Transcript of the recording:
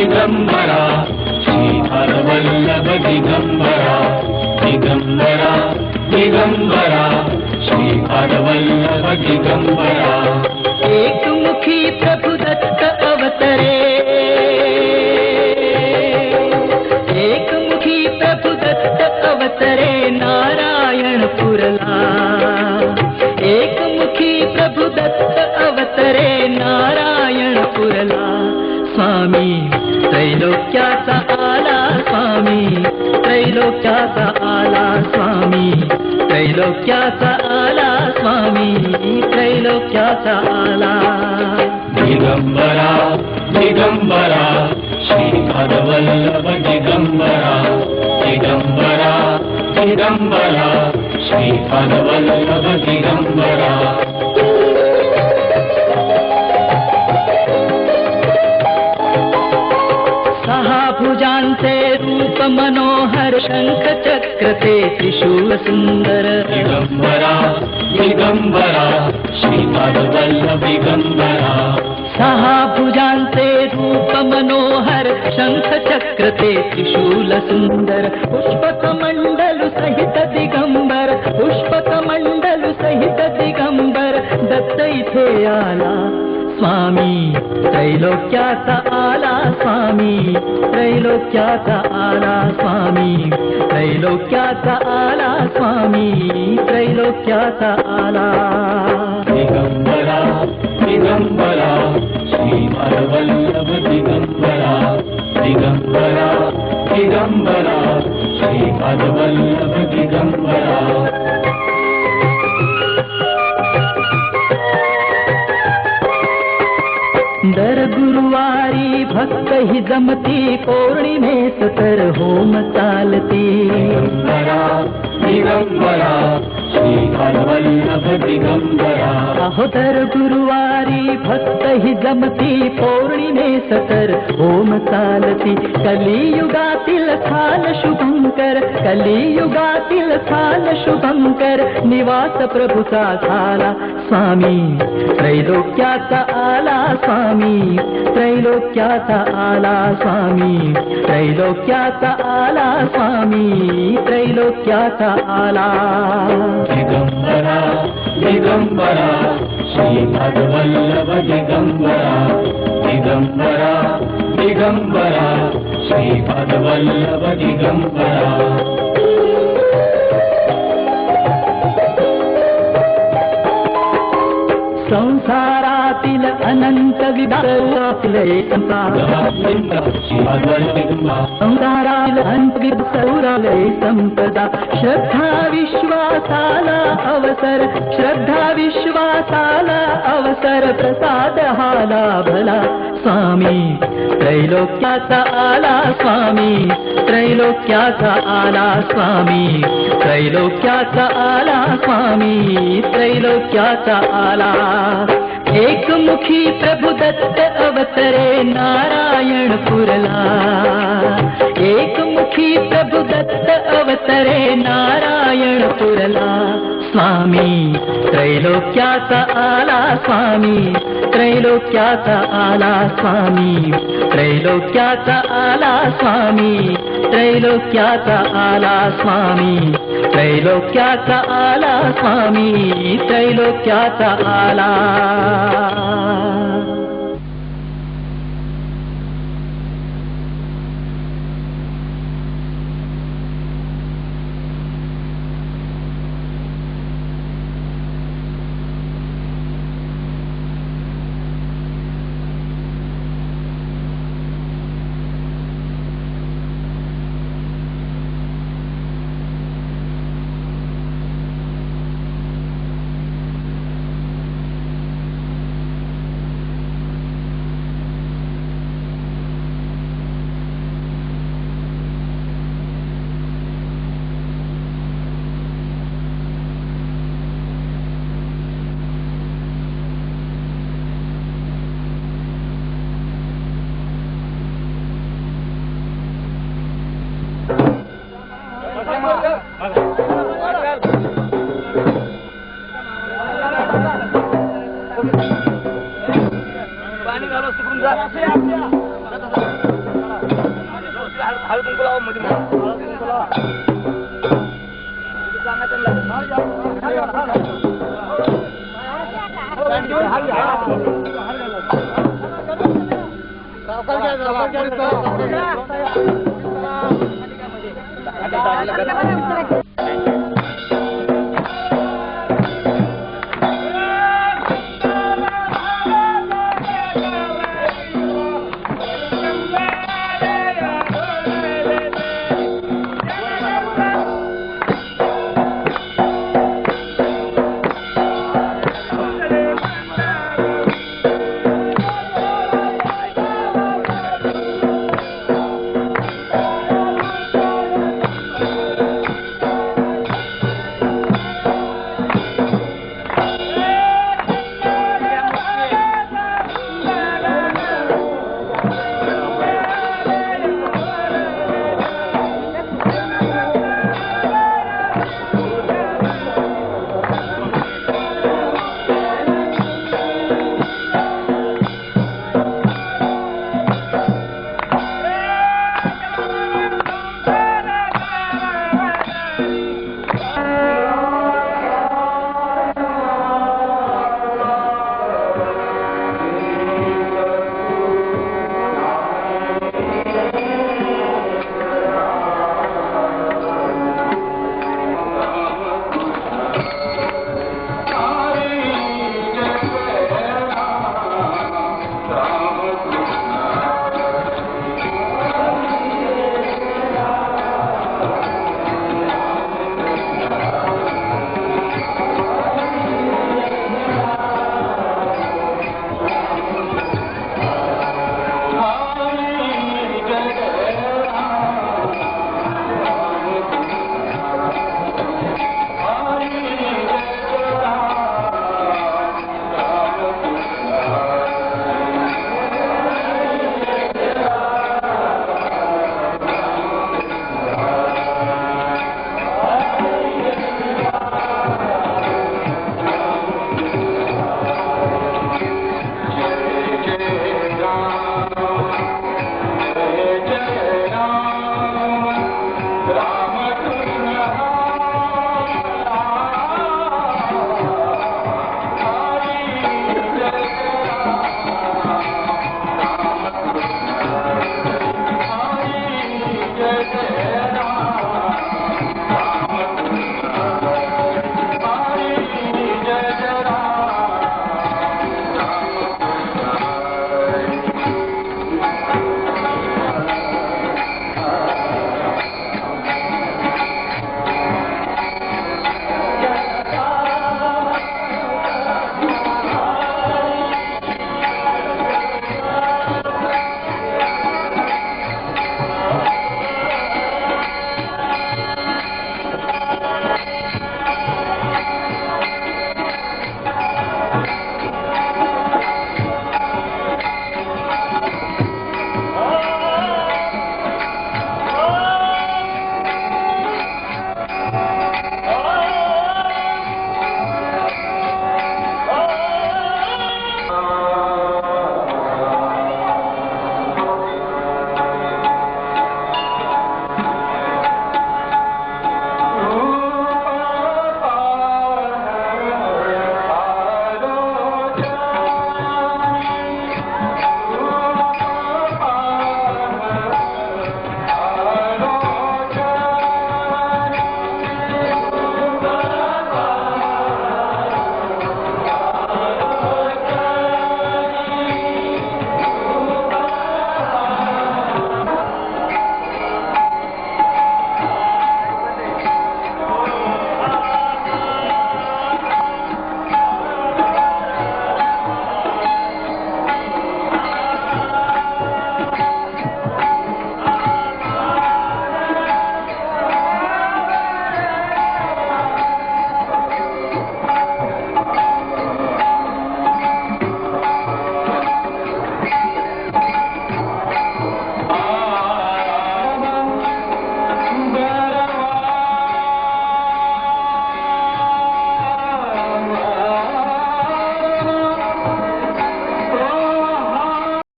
दिगंबरा श्रीपादवल्लभ दिगंबरा दिगंबरा दिगंबरा श्रीपादवल्लभ दिगंबरा एक मुखी प्रभु दत्त अवतरे एक मुखी प्रभु दत्त अवतरे नारायण पुरला एक मुखी प्रभु दत्त अवतरे नारायण पुरला स्वामी त्रैलोक्याचा आला स्वामी त्रैलोक्याचा आला स्वामी त्रैलोक्याचा आला स्वामी त्रैलोक्याचा आला दिगंबरा दिगंबरा श्रीपादवल्लभ दिगंबरा दिगंबरा दिगंबरा श्रीपादवल्लभ दिगंबरा भुजांचे रूप मनोहर शंख चक्र ते त्रिशूल सुंदर दिगंबरा दिगंबरा श्रीपादवल्लभ दिगंबरा सहा भुजांचे रूप मनोहर शंख चक्र ते त्रिशूल सुंदर पुष्पक मंडल सहित दिगंबर पुष्पक मंडल सहित दिगंबर दत्त इथे आला स्वामी त्रैलोक्याचा आला स्वामी त्रैलोक्याचा आला स्वामी त्रैलोक्याचा आला स्वामी त्रैलोक्याचा आला दिगंबरा दिगंबरा श्रीपादवल्लभ दिगंबरा दिगंबरा दिगंबरा श्रीपादवल्लभ दिगंबरा दर गुरुवारी भक्त ही जमती पौर्णिमेस तर होम चालती दिगंबरा दिगंबरा श्रीपादवल्लभ दिगंबरा अहो दर गुरुवारी भक्त ही जमती पौर्णिमेस तर होम चालती कलियुगातील स्थान शुभंकर कलियुगातील स्थान शुभंकर निवास प्रभूचा झाला स्वामी त्रैलोक्याचा आला स्वामी त्रैलोक्याचा आला स्वामी त्रैलोक्याचा आला स्वामी त्रैलोक्याचा आला दिगंबरा दिगंबरा श्रीपादवल्लभ दिगंबरा दिगंबरा दिगंबरा श्रीपादवल्लभ दिगंबरा संसारातील अनंत विभागातले संसारातील अनंत विभागाले संपदा श्रद्धा विश्वासाला अवसर श्रद्धा विश्वासाला अवसर प्रसाद हाला भला स्वामी त्रैलोक्याचा आला स्वामी त्रैलोक्याचा आला स्वामी त्रैलोक्याचा आला स्वामी त्रैलोक्याचा आला एकमुखी प्रभु दत्त अवतरे नारायण पुरला एकमुखी प्रभु दत्त अवतरे नारायण पुरला स्वामी त्रैलोक्याचा आला स्वामी त्रैलोक्याचा आला स्वामी त्रैलोक्याचा आला स्वामी त्रैलोक्याचा आला स्वामी त्रैलोक्याचा आला स्वामी त्रैलोक्याचा आला सावकाश